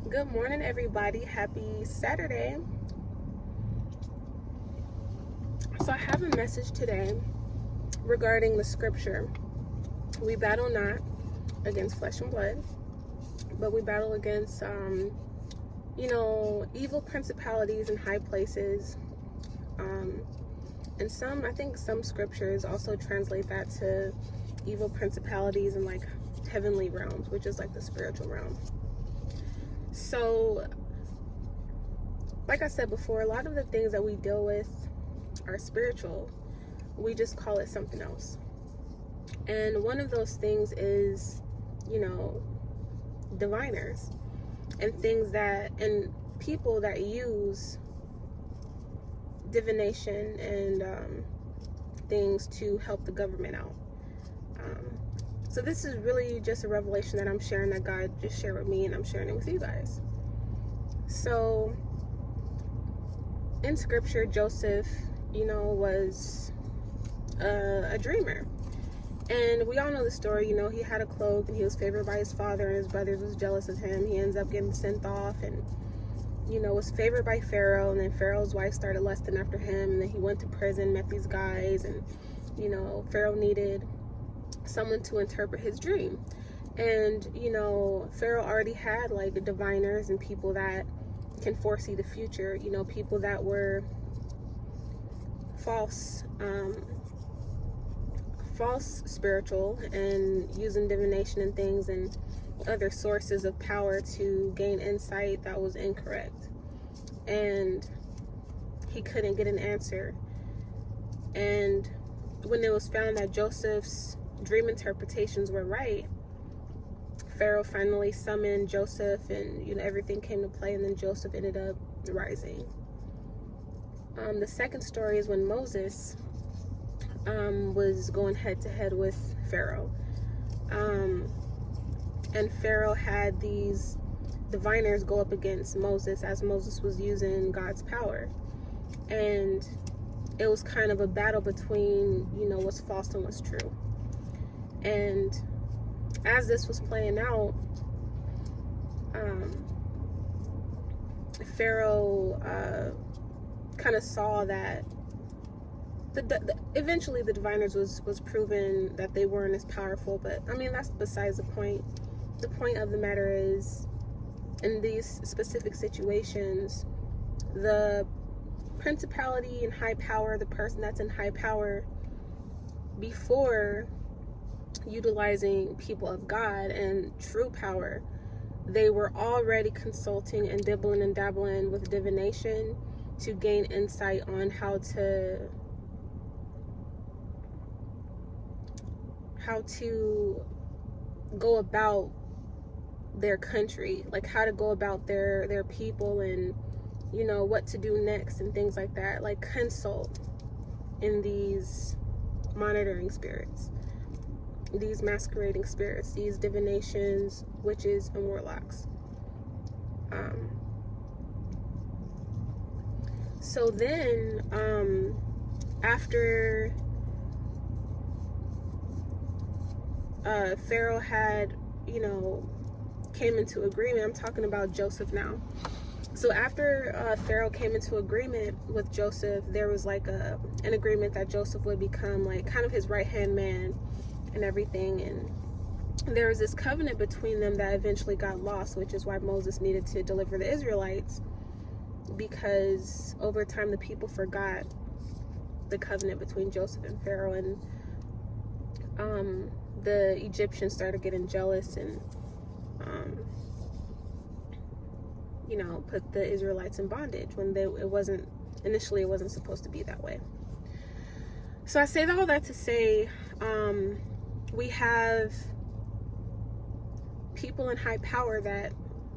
Good morning, everybody. Happy Saturday. So, I have a message today regarding the scripture. We battle not against flesh and blood, but we battle against, evil principalities in high places. And I think some scriptures also translate that to evil principalities in like heavenly realms, which is like the spiritual realm. So, like I said before, a lot of the things that we deal with are spiritual. We just call it something else. And one of those things is, diviners and and people that use divination and things to help the government out. So this is really just a revelation that I'm sharing, that God just shared with me, and I'm sharing it with you guys. So in scripture, Joseph, was a dreamer. And we all know the story. He had a cloak and he was favored by his father, and his brothers was jealous of him. He ends up getting sent off and, was favored by Pharaoh. And then Pharaoh's wife started lusting after him. And then he went to prison, met these guys. And, Pharaoh needed someone to interpret his dream. And, Pharaoh already had like diviners and people that can foresee the future. People that were false spiritual and using divination and things and other sources of power to gain insight that was incorrect. And he couldn't get an answer. And when it was found that Joseph's dream interpretations were right, Pharaoh finally summoned Joseph, and everything came to play, and then Joseph ended up rising. The second story is when Moses was going head to head with Pharaoh. And Pharaoh had these diviners go up against Moses as Moses was using God's power. And it was kind of a battle between, what's false and what's true. And as this was playing out, Pharaoh kind of saw that eventually the diviners was proven that they weren't as powerful, but I mean, that's besides the point. The point of the matter is, in these specific situations, the principality in high power, the person that's in high power, before utilizing people of God and true power, they were already consulting and dibbling and dabbling with divination to gain insight on how to go about their country, like how to go about their people, and what to do next and things like that. Like consult in these monitoring spirits, these masquerading spirits, these divinations, witches, and warlocks. So then, after Pharaoh had, came into agreement, I'm talking about Joseph now. So after Pharaoh came into agreement with Joseph, there was like an agreement that Joseph would become like kind of his right-hand man and everything. And there was this covenant between them that eventually got lost, which is why Moses needed to deliver the Israelites, because over time the people forgot the covenant between Joseph and Pharaoh, and the Egyptians started getting jealous and put the Israelites in bondage when it wasn't supposed to be that way. So I say all that to say, we have people in high power that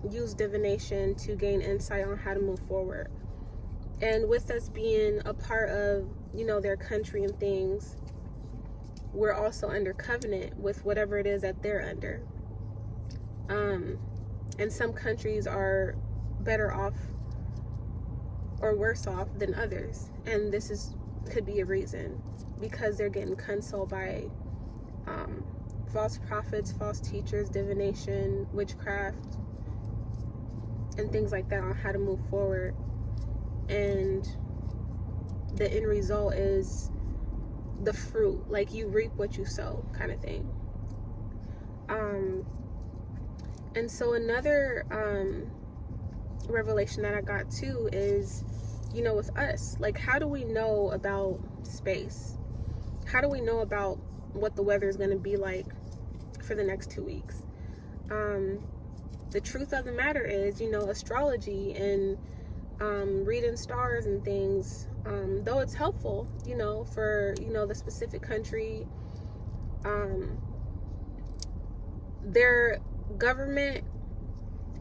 use divination to gain insight on how to move forward. And with us being a part of, their country and things, we're also under covenant with whatever it is that they're under. And some countries are better off or worse off than others. And this could be a reason, because they're getting consoled by false prophets, false teachers, divination, witchcraft, and things like that on how to move forward. And the end result is the fruit, like you reap what you sow kind of thing. And so another revelation that I got too is, you know, with us, like, how do we know about space? How do we know about what the weather is going to be like for the next 2 weeks? The truth of the matter is, you know, astrology and reading stars and things, though it's helpful, you know, for, you know, the specific country, their government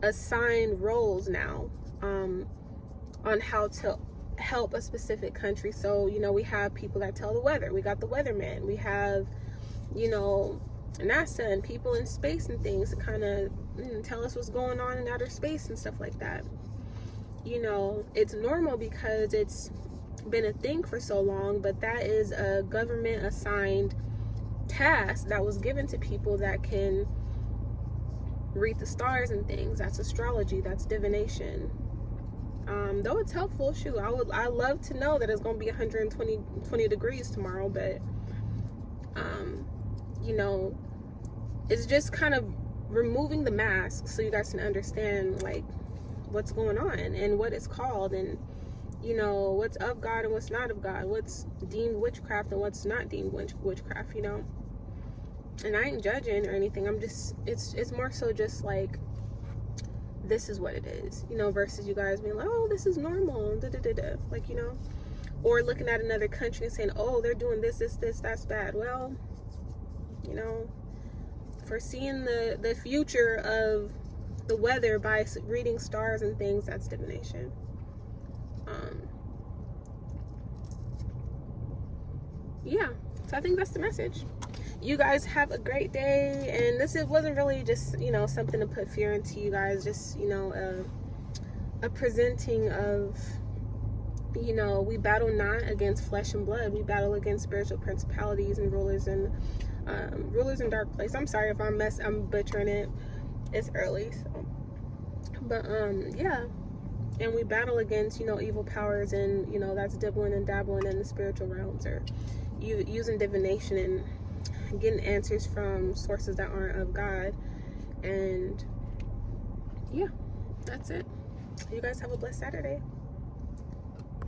assigned roles now on how to help a specific country. So, you know, we have people that tell the weather. We got the weatherman. We have, you know, NASA and people in space and things to kind of tell us what's going on in outer space and stuff like that. You know, it's normal because it's been a thing for so long, but that is a government assigned task that was given to people that can read the stars and things. That's astrology, that's divination. Though it's helpful, shoot, I love to know that it's gonna be 120 degrees tomorrow, but you know, it's just kind of removing the mask so you guys can understand like what's going on and what it's called, and you know, what's of God and what's not of God, what's deemed witchcraft and what's not deemed witchcraft, you know. And I ain't judging or anything. I'm just, it's more so just like, this is what it is, you know, versus you guys being like, oh, this is normal, like, you know, or looking at another country and saying, oh, they're doing this, that's bad. Well, you know, foreseeing the future of the weather by reading stars and things, that's divination. Yeah, so I think that's the message. You guys have a great day, and it wasn't really just, you know, something to put fear into you guys, just, you know, a presenting of, you know, we battle not against flesh and blood, we battle against spiritual principalities and rulers in dark place. I'm sorry if I'm butchering it, it's early, so, but yeah, and we battle against, you know, evil powers, and, you know, that's dibbling and dabbling in the spiritual realms, or using divination and getting answers from sources that aren't of God. And yeah, that's it. You guys have a blessed Saturday.